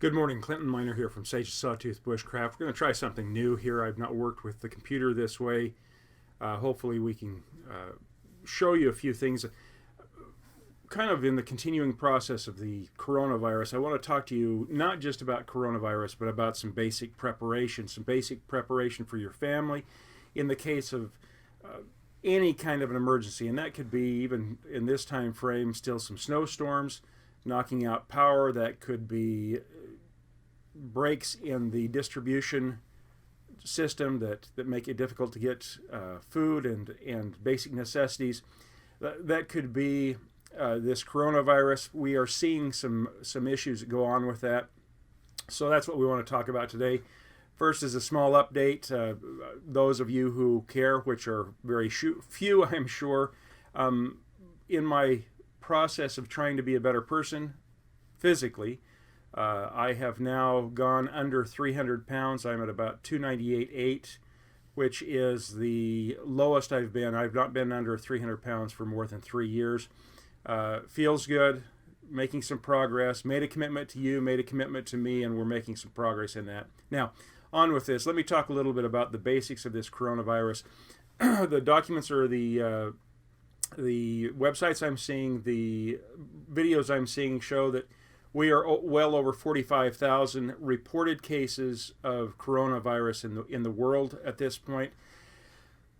Good morning, Clinton Miner here from Sawtooth Bushcraft. We're going to try something new here. I've not worked with the computer this way. Hopefully we can show you a few things. Kind of in the continuing process of the coronavirus, I want to talk to you not just about coronavirus, but about some basic preparation for your family in the case of any kind of an emergency. And that could be, even in this time frame, still some snowstorms, knocking out power. That could be breaks in the distribution system that make it difficult to get food and basic necessities. That could be this coronavirus. We are seeing some issues that go on with that. So that's what we want to talk about today. First is a small update. Those of you who care, which are very few, I'm sure, in my process of trying to be a better person physically, I have now gone under 300 pounds. I'm at about 298.8, which is the lowest I've been. I've not been under 300 pounds for more than 3 years. Feels good, making some progress. Made a commitment to you, made a commitment to me, and we're making some progress in that. Now, on with this. Let me talk a little bit about the basics of this coronavirus. The documents are the websites I'm seeing, the videos I'm seeing show that we are well over 45,000 reported cases of coronavirus in the world at this point.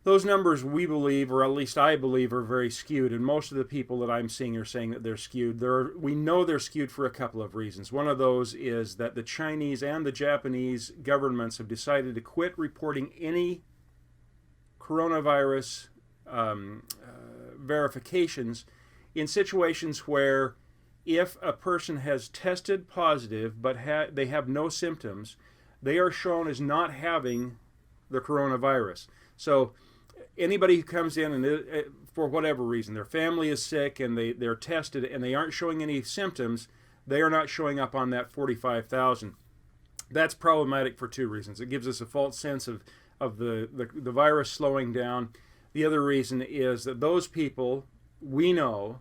Those numbers, we believe, or at least I believe, are very skewed, and most of the people that I'm seeing are saying that they're skewed. We know they're skewed for a couple of reasons. One of those is that the Chinese and the Japanese governments have decided to quit reporting any coronavirus verifications in situations where if a person has tested positive but they have no symptoms, they are shown as not having the coronavirus. So anybody who comes in and for whatever reason, their family is sick and they're tested and they aren't showing any symptoms, they are not showing up on that 45,000. That's problematic for two reasons. It gives us a false sense of the virus slowing down. The other reason is that those people, we know,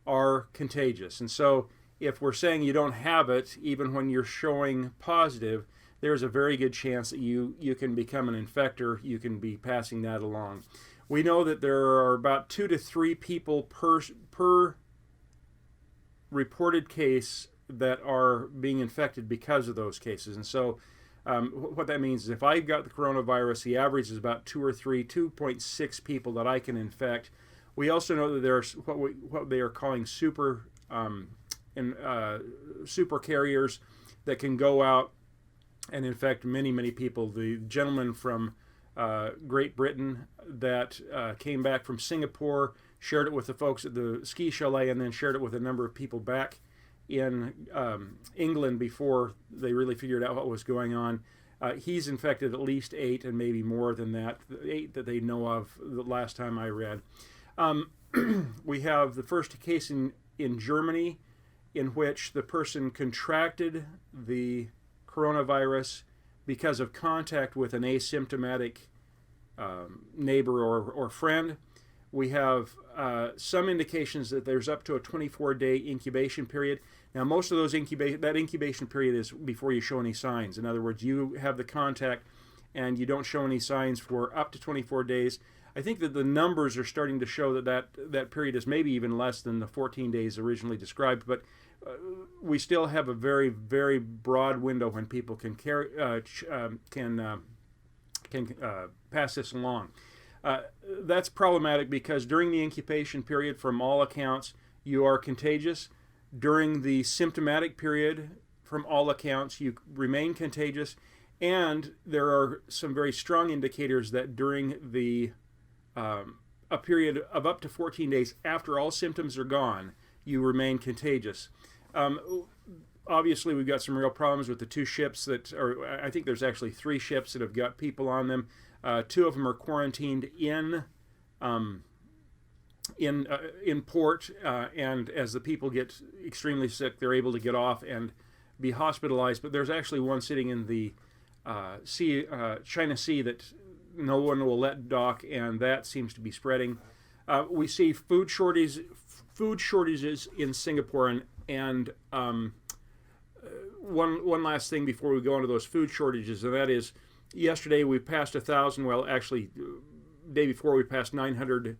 are contagious. And so if we're saying you don't have it, even when you're showing positive, there's a very good chance that you can become an infector. You can be passing that along. We know that there are about 2 to 3 people per reported case that are being infected because of those cases. And so what that means is if I've got the coronavirus, the average is about 2.6 people that I can infect. We also know that there's what they are calling super carriers that can go out and infect many people. The gentleman from Great Britain that came back from Singapore shared it with the folks at the ski chalet and then shared it with a number of people back in England before they really figured out what was going on. He's infected at least 8 and maybe more than that, 8 that they know of the last time I read. We have the first case in Germany in which the person contracted the coronavirus because of contact with an asymptomatic neighbor or friend. We have some indications that there's up to a 24-day incubation period. Now, most of those that incubation period is before you show any signs. In other words, you have the contact and you don't show any signs for up to 24 days. I think that the numbers are starting to show that period is maybe even less than the 14 days originally described, but we still have a very, very broad window when people can pass this along. That's problematic because during the incubation period, from all accounts, you are contagious. During the symptomatic period, from all accounts, you remain contagious. And there are some very strong indicators that during a period of up to 14 days after all symptoms are gone, you remain contagious. Obviously, we've got some real problems with the 2 ships I think there's actually 3 ships that have got people on them. 2 of them are quarantined in port, and as the people get extremely sick, they're able to get off and be hospitalized. But there's actually one sitting in the China Sea that no one will let dock, and that seems to be spreading. We see food shortages in Singapore, and one last thing before we go into those food shortages, and that is, yesterday we passed 1,000. Well, actually, day before we passed 900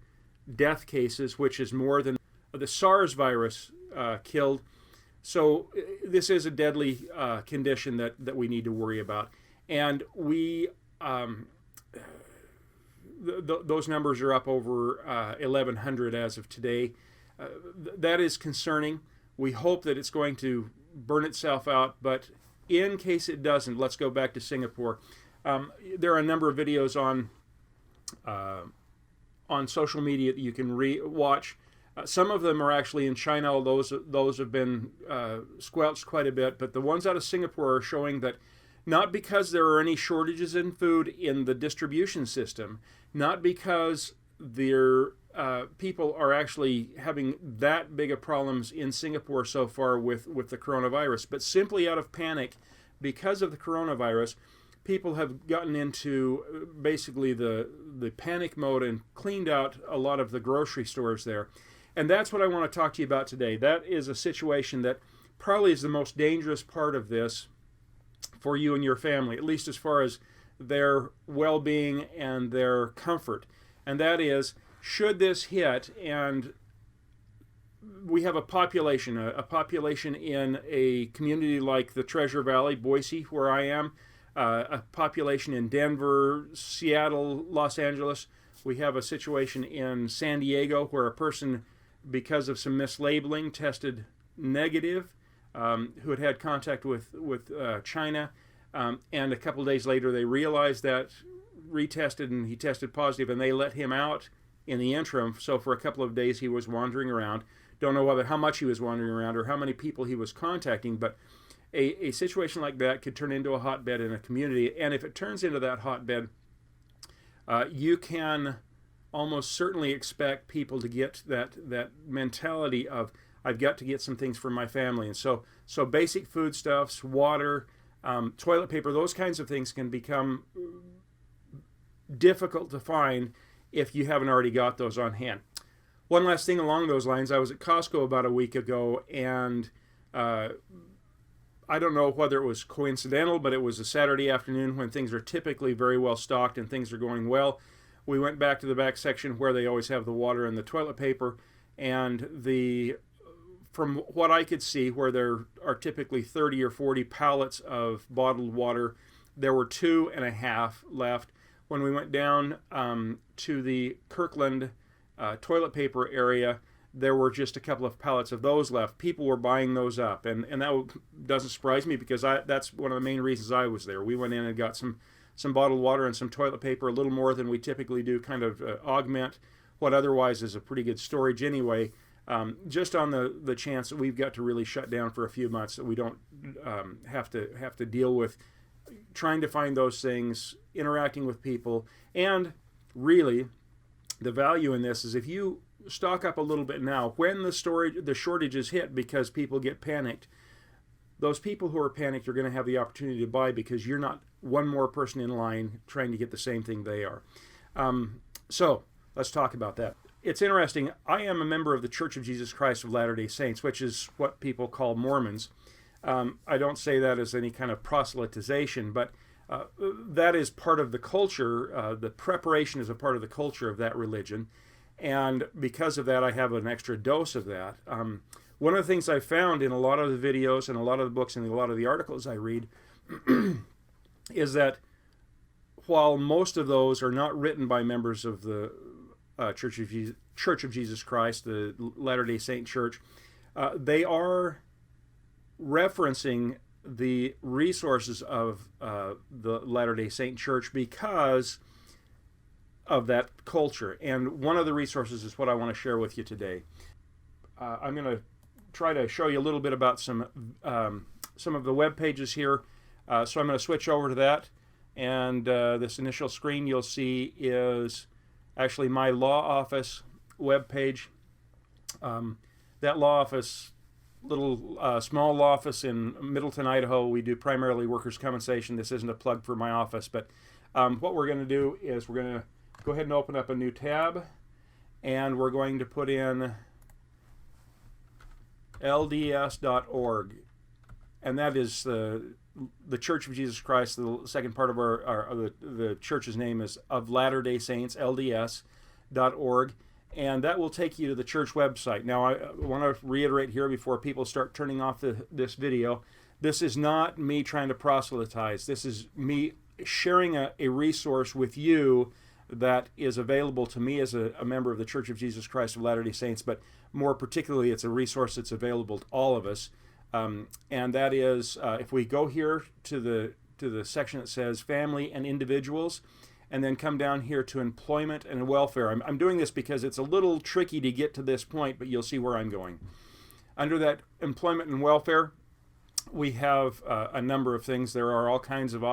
death cases, which is more than the SARS virus killed. So this is a deadly condition that we need to worry about, and we those numbers are up over 1,100 as of today. That is concerning. We hope that it's going to burn itself out, but in case it doesn't, let's go back to Singapore. There are a number of videos on social media that you can watch. Some of them are actually in China. Those have been squelched quite a bit, but the ones out of Singapore are showing that not because there are any shortages in food in the distribution system, not because their people are actually having that big of problems in Singapore so far with the coronavirus, but simply out of panic because of the coronavirus. People have gotten into basically the panic mode and cleaned out a lot of the grocery stores there. And that's what I want to talk to you about today. That is a situation that probably is the most dangerous part of this for you and your family, at least as far as their well-being and their comfort. And that is, should this hit, and we have a population in a community like the Treasure Valley, Boise, where I am, a population in Denver, Seattle, Los Angeles. We have a situation in San Diego where a person, because of some mislabeling, tested negative, who had had contact with China, and a couple of days later they realized that, retested, and he tested positive, and they let him out in the interim. So for a couple of days he was wandering around. Don't know how much he was wandering around or how many people he was contacting, but a situation like that could turn into a hotbed in a community. And if it turns into that hotbed, you can almost certainly expect people to get that mentality of, I've got to get some things for my family. And so basic foodstuffs, water, toilet paper, those kinds of things can become difficult to find if you haven't already got those on hand. One last thing along those lines, I was at Costco about a week ago, and I don't know whether it was coincidental, but it was a Saturday afternoon when things are typically very well stocked and things are going well. We went back to the back section where they always have the water and the toilet paper, and from what I could see, where there are typically 30 or 40 pallets of bottled water, there were 2.5 left. When we went down to the Kirkland toilet paper area, there were just a couple of pallets of those left. People were buying those up, and that doesn't surprise me because that's one of the main reasons I was there. We went in and got some bottled water and some toilet paper, a little more than we typically do, kind of augment what otherwise is a pretty good storage anyway, just on the chance that we've got to really shut down for a few months, that we don't have to deal with trying to find those things, interacting with people. And really, the value in this is if you stock up a little bit now, when the shortages hit because people get panicked, those people who are panicked are going to have the opportunity to buy because you're not one more person in line trying to get the same thing they are. So let's talk about that. It's interesting. I am a member of the Church of Jesus Christ of Latter-day Saints, which is what people call Mormons. I don't say that as any kind of proselytization, but that is part of the culture. The preparation is a part of the culture of that religion. And because of that, I have an extra dose of that. One of the things I found in a lot of the videos and a lot of the books and a lot of the articles I read is that while most of those are not written by members of the Church of Jesus Christ, the Latter-day Saint Church, they are referencing the resources of the Latter-day Saint Church because of that culture. And one of the resources is what I want to share with you today. I'm going to try to show you a little bit about some of the web pages here. So I'm going to switch over to that. And this initial screen you'll see is actually my law office web page. That law office, little small law office in Middleton, Idaho. We do primarily workers' compensation. This isn't a plug for my office, but what we're going to do is we're going to go ahead and open up a new tab, and we're going to put in lds.org. and that is the Church of Jesus Christ. The second part of the church's name is of Latter-day Saints, LDS.org, and that will take you to the church website. Now, I want to reiterate here before people start turning off this video, this is not me trying to proselytize. This is me sharing a resource with you that is available to me as a member of the Church of Jesus Christ of Latter-day Saints, but more particularly, it's a resource that's available to all of us. And that is, if we go here to the section that says Family and Individuals, and then come down here to Employment and Welfare. I'm doing this because it's a little tricky to get to this point, but you'll see where I'm going. Under that Employment and Welfare, we have a number of things. There are all kinds of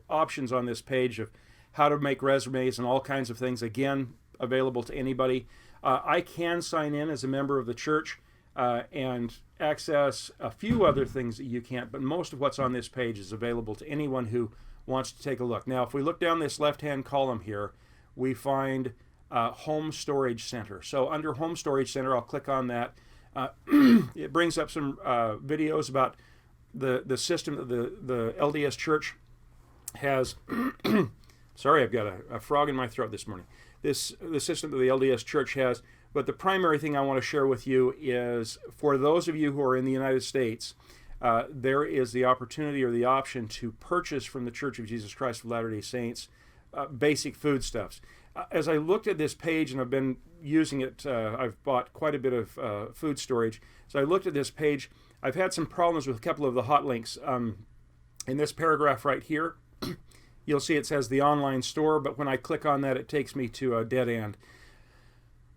options on this page of how to make resumes and all kinds of things, again, available to anybody. I can sign in as a member of the church and access a few other things that you can't, but most of what's on this page is available to anyone who wants to take a look. Now, if we look down this left-hand column here, we find Home Storage Center. So under Home Storage Center, I'll click on that. It brings up some videos about the system that the LDS Church has. Sorry, I've got a frog in my throat this morning. The system that the LDS Church has. But the primary thing I want to share with you is, for those of you who are in the United States, there is the opportunity or the option to purchase from the Church of Jesus Christ of Latter-day Saints basic foodstuffs. As I looked at this page, and I've been using it, I've bought quite a bit of food storage. So I looked at this page. I've had some problems with a couple of the hot links. In this paragraph right here, you'll see it says the online store, but when I click on that, it takes me to a dead end.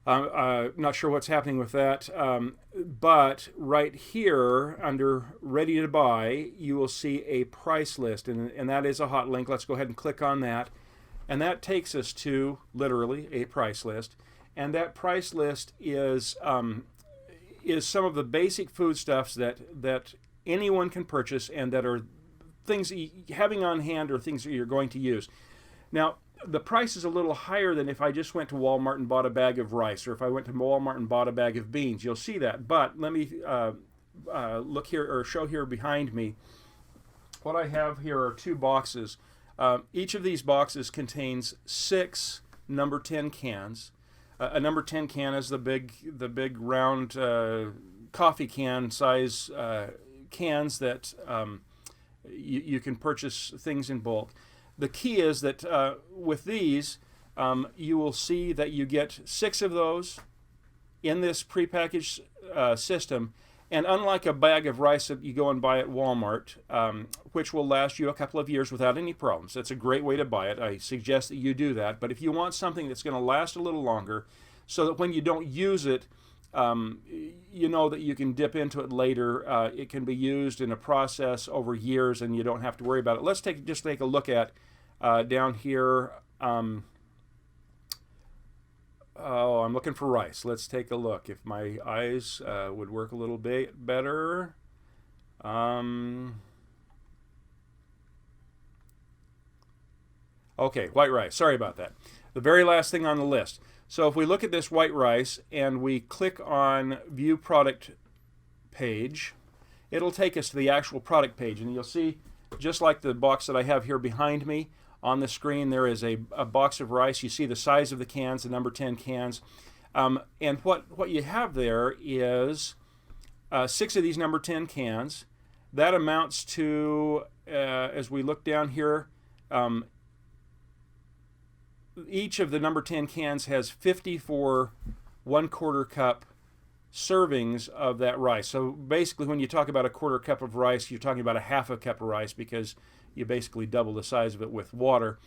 Not sure what's happening with that, but right here under Ready to Buy, you will see a price list, and that is a hot link. Let's go ahead and click on that, and that takes us to, literally, a price list, and that price list is some of the basic foodstuffs that anyone can purchase and that are things having on hand or things that you're going to use. Now, the price is a little higher than if I just went to Walmart and bought a bag of rice, or if I went to Walmart and bought a bag of beans. You'll see that. But let me look here, or show here behind me. What I have here are two boxes. Each of these boxes contains 6 number 10 cans. A number 10 can is the big round coffee can size cans that you can purchase things in bulk. The key is that with these, you will see that you get 6 of those in this prepackaged system. And unlike a bag of rice that you go and buy at Walmart, which will last you a couple of years without any problems, that's a great way to buy it. I suggest that you do that. But if you want something that's going to last a little longer, so that when you don't use it, you know that you can dip into it later. It can be used in a process over years, and you don't have to worry about it. Let's just take a look at down here. Oh, I'm looking for rice. Let's take a look. If my eyes would work a little bit better. Okay, white rice. Sorry about that. The very last thing on the list. So if we look at this white rice and we click on View Product Page, it'll take us to the actual product page. And you'll see, just like the box that I have here behind me, on the screen there is a box of rice. You see the size of the cans, the number 10 cans. And what you have there is 6 of these number 10 cans. That amounts to, as we look down here, each of the number 10 cans has 54 1/4 cup servings of that rice. So basically, when you talk about a 1/4 cup of rice, you're talking about a 1/2 cup of rice, because you basically double the size of it with water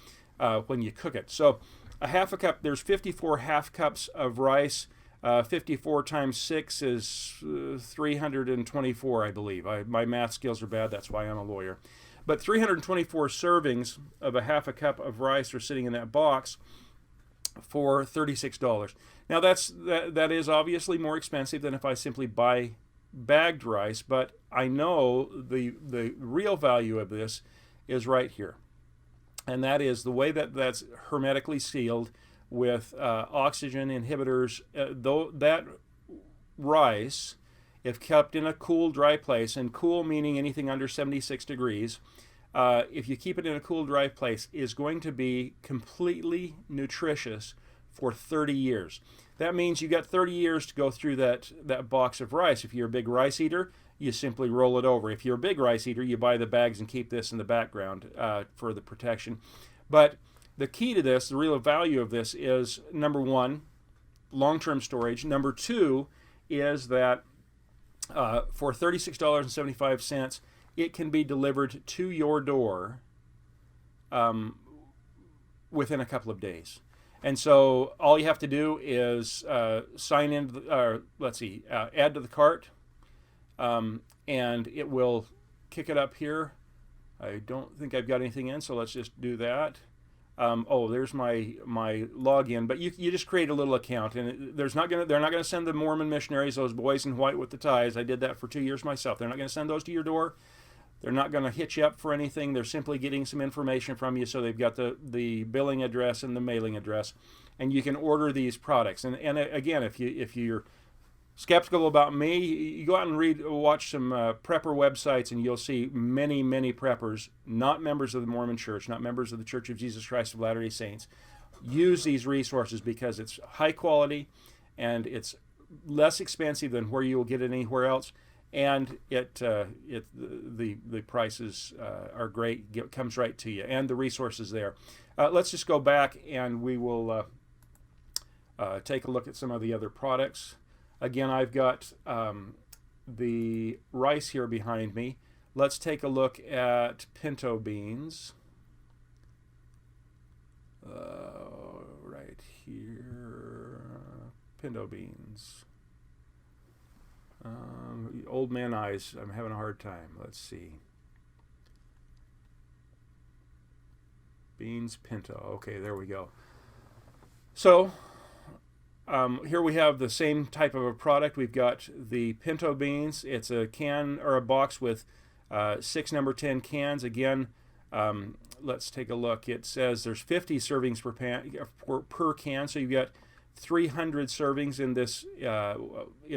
when you cook it. So a 1/2 cup, there's 54 1/2 cups of rice. 54 times 6 is 324, I believe. My math skills are bad, that's why I'm a lawyer. But 324 servings of a 1/2 cup of rice are sitting in that box for $36. Now that is obviously more expensive than if I simply buy bagged rice, but I know the real value of this is right here. And that is the way that's hermetically sealed with oxygen inhibitors. Though that rice if kept in a cool, dry place, and cool meaning anything under 76 degrees, if you keep it in a cool, dry place, is going to be completely nutritious for 30 years. That means you got 30 years to go through that box of rice. If you're a big rice eater, you simply roll it over. If you're a big rice eater, you buy the bags and keep this in the background for the protection. But the key to this, the real value of this is, number one, long-term storage. Number two is that for $36.75, it can be delivered to your door within a couple of days. And so all you have to do is sign in, add to the cart, and it will kick it up here. I don't think I've got anything in, so let's just do that. There's my login, but you just create a little account, and they're not gonna send the Mormon missionaries, those boys in white with the ties. I did that for 2 years myself. They're not gonna send those to your door. They're not going to hit you up for anything. They're simply getting some information from you, so they've got the billing address and the mailing address, and you can order these products. And again, if you're skeptical about me, you go out and watch some prepper websites, and you'll see many preppers, not members of the Mormon Church, not members of the Church of Jesus Christ of Latter-day Saints, use these resources because it's high quality and it's less expensive than where you will get it anywhere else. And the prices are great. It comes right to you, and the resources there. Let's just go back, and we will take a look at some of the other products. Again, I've got the rice here behind me. Let's take a look at pinto beans. Right here, pinto beans. Old man eyes, I'm having a hard time. Let's see. Beans pinto. Okay, there we go. So here we have the same type of a product. We've got the pinto beans. It's a can or a box with 6 number 10 cans. Again, let's take a look. It says there's 50 servings per can, so you've got 300 servings in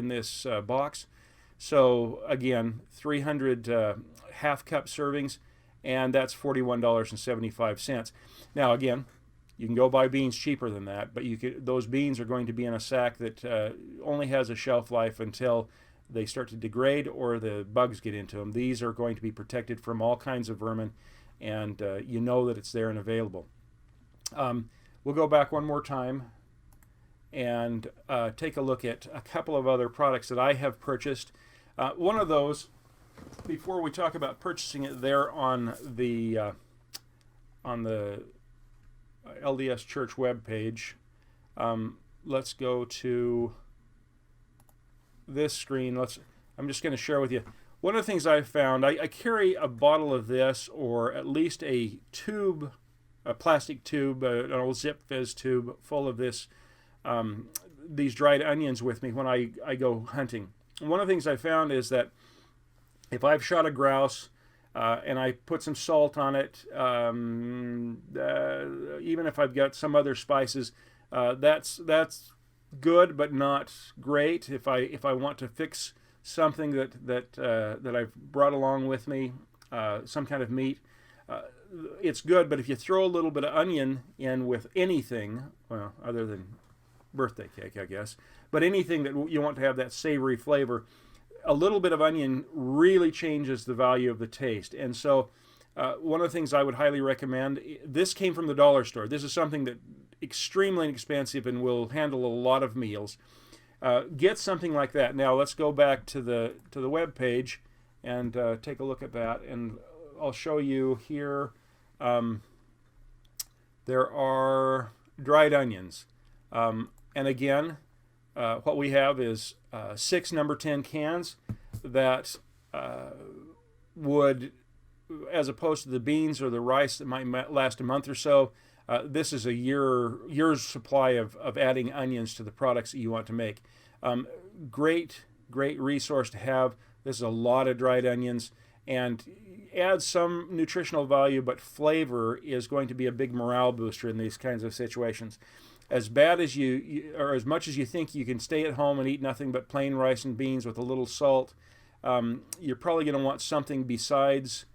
this box. So again, 300 half cup servings, and that's $41.75. Now again, you can go buy beans cheaper than that, but those beans are going to be in a sack that only has a shelf life until they start to degrade or the bugs get into them. These are going to be protected from all kinds of vermin, and you know that it's there and available. We'll go back one more time and take a look at a couple of other products that I have purchased. One of those, before we talk about purchasing it there on the LDS Church webpage, let's go to this screen. I'm just going to share with you. One of the things I found, I carry a bottle of this, or at least a tube, a plastic tube, an old Zip Fizz tube full of this. These dried onions with me when I go hunting. One of the things I found is that if I've shot a grouse and I put some salt on it, even if I've got some other spices, that's good but not great. If I want to fix something that I've brought along with me, some kind of meat, it's good. But if you throw a little bit of onion in with anything, well, other than birthday cake, I guess, but anything that you want to have that savory flavor, a little bit of onion really changes the value of the taste. And so one of the things I would highly recommend, this came from the dollar store. This is something that extremely inexpensive and will handle a lot of meals. Get something like that. Now let's go back to the web page and take a look at that, and I'll show you here. There are dried onions. And again, what we have is 6 number 10 cans that would, as opposed to the beans or the rice that might last a month or so, this is a year's supply of adding onions to the products that you want to make. Great resource to have. This is a lot of dried onions, and adds some nutritional value, but flavor is going to be a big morale booster in these kinds of situations. as bad as or as much as you think you can stay at home and eat nothing but plain rice and beans with a little salt, you're probably going to want something besides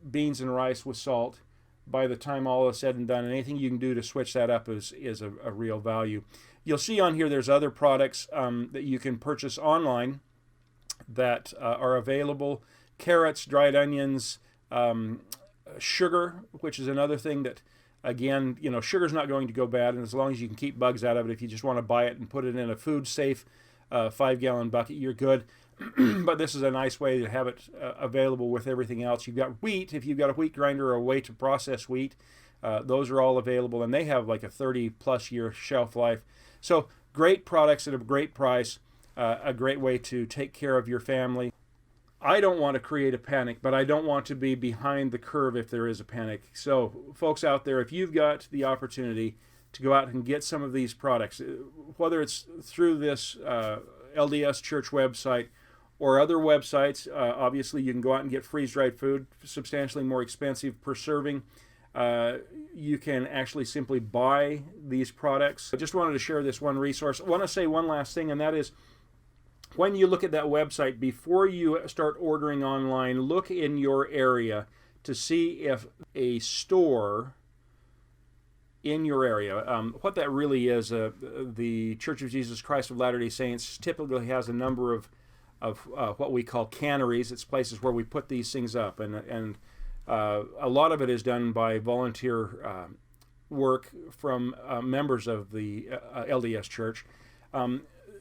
beans and rice with salt by the time all is said and done. And anything you can do to switch that up is a real value. You'll see on here there's other products that you can purchase online that are available. Carrots, dried onions, sugar, which is another thing that, again, sugar's not going to go bad, and as long as you can keep bugs out of it, if you just want to buy it and put it in a food-safe 5-gallon bucket, you're good. But this is a nice way to have it available with everything else. You've got wheat. If you've got a wheat grinder or a way to process wheat, those are all available, and they have like a 30-plus year shelf life. So great products at a great price, a great way to take care of your family. I don't want to create a panic, but I don't want to be behind the curve if there is a panic. So folks out there, if you've got the opportunity to go out and get some of these products, whether it's through this LDS Church website or other websites, obviously you can go out and get freeze-dried food, substantially more expensive per serving. You can actually simply buy these products. I just wanted to share this one resource. I want to say one last thing, and that is, when you look at that website, before you start ordering online, look in your area to see if a store in your area, what that really is, the Church of Jesus Christ of Latter-day Saints typically has a number of what we call canneries. It's places where we put these things up, and a lot of it is done by volunteer work from members of the LDS Church.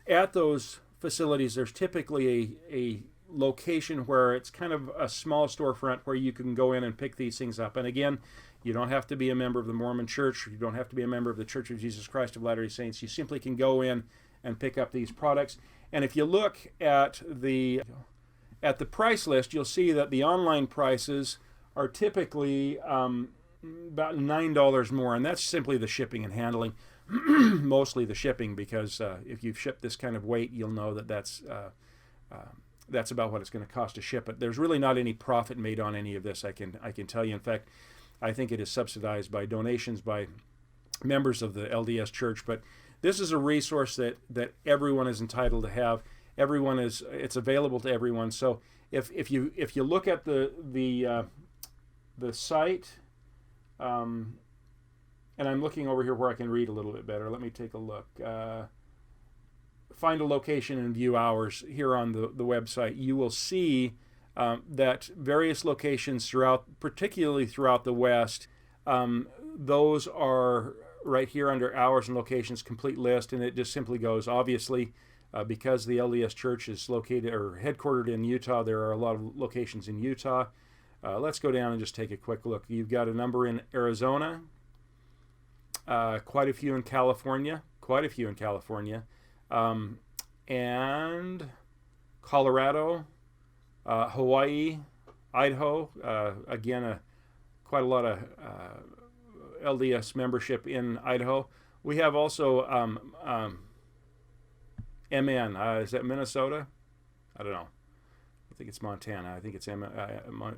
At those facilities, there's typically a location where it's kind of a small storefront where you can go in and pick these things up. And again, you don't have to be a member of the Mormon Church. You don't have to be a member of the Church of Jesus Christ of Latter-day Saints. You simply can go in and pick up these products. And if you look at the price list, you'll see that the online prices are typically about $9 more, and that's simply the shipping and handling. Mostly the shipping, because if you've shipped this kind of weight, you'll know that that's about what it's going to cost to ship it. There's really not any profit made on any of this, I can tell you. In fact, I think it is subsidized by donations by members of the LDS Church. But this is a resource that everyone is entitled to have. It's available to everyone. So if you look at the site. And I'm looking over here where I can read a little bit better. Let me take a look. Find a location and view hours here on the website. You will see that various locations particularly throughout the West, those are right here under hours and locations, complete list, and it just simply goes, obviously, because the LDS Church is located or headquartered in Utah, there are a lot of locations in Utah. Let's go down and just take a quick look. You've got a number in Arizona, quite a few in California, and Colorado, Hawaii, Idaho. Again, quite a lot of LDS membership in Idaho. We have also MN. Is that Minnesota? I don't know. I think it's Montana. I think it's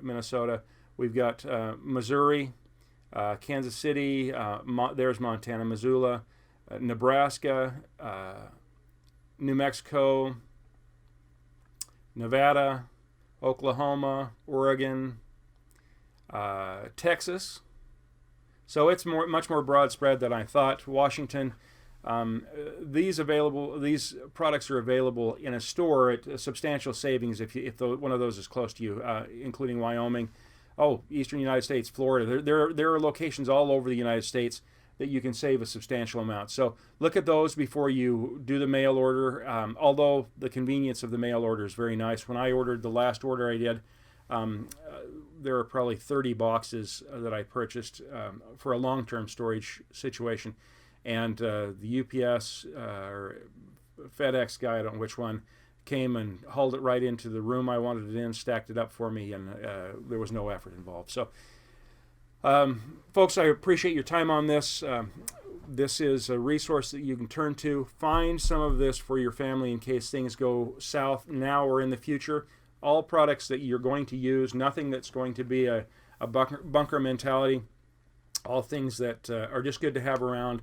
Minnesota. We've got Missouri, Kansas City, there's Montana, Missoula, Nebraska, New Mexico, Nevada, Oklahoma, Oregon, Texas. So it's much more broad spread than I thought. Washington. These products are available in a store at substantial savings if one of those is close to you, including Wyoming. Eastern United States, Florida. There are locations all over the United States that you can save a substantial amount. So look at those before you do the mail order, although the convenience of the mail order is very nice. When I ordered the last order I did, there are probably 30 boxes that I purchased for a long-term storage situation. And the UPS or FedEx guy, I don't know which one, came and hauled it right into the room I wanted it in, stacked it up for me, and there was no effort involved. So, folks, I appreciate your time on this. This is a resource that you can turn to. Find some of this for your family in case things go south now or in the future. All products that you're going to use, nothing that's going to be a bunker mentality. All things that are just good to have around.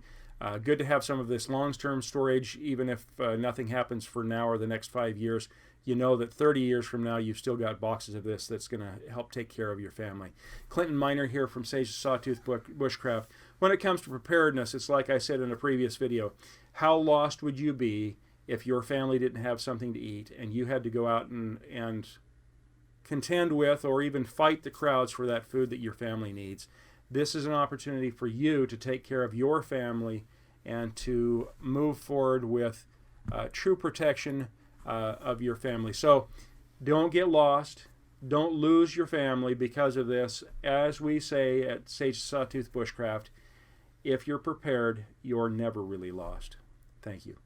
Good to have some of this long-term storage, even if nothing happens for now or the next 5 years. You know that 30 years from now, you've still got boxes of this that's going to help take care of your family. Clinton Miner here from Sage Sawtooth Bushcraft. When it comes to preparedness, it's like I said in a previous video. How lost would you be if your family didn't have something to eat and you had to go out and contend with or even fight the crowds for that food that your family needs? This is an opportunity for you to take care of your family and to move forward with true protection of your family. So don't get lost. Don't lose your family because of this. As we say at Sage Sawtooth Bushcraft, if you're prepared, you're never really lost. Thank you.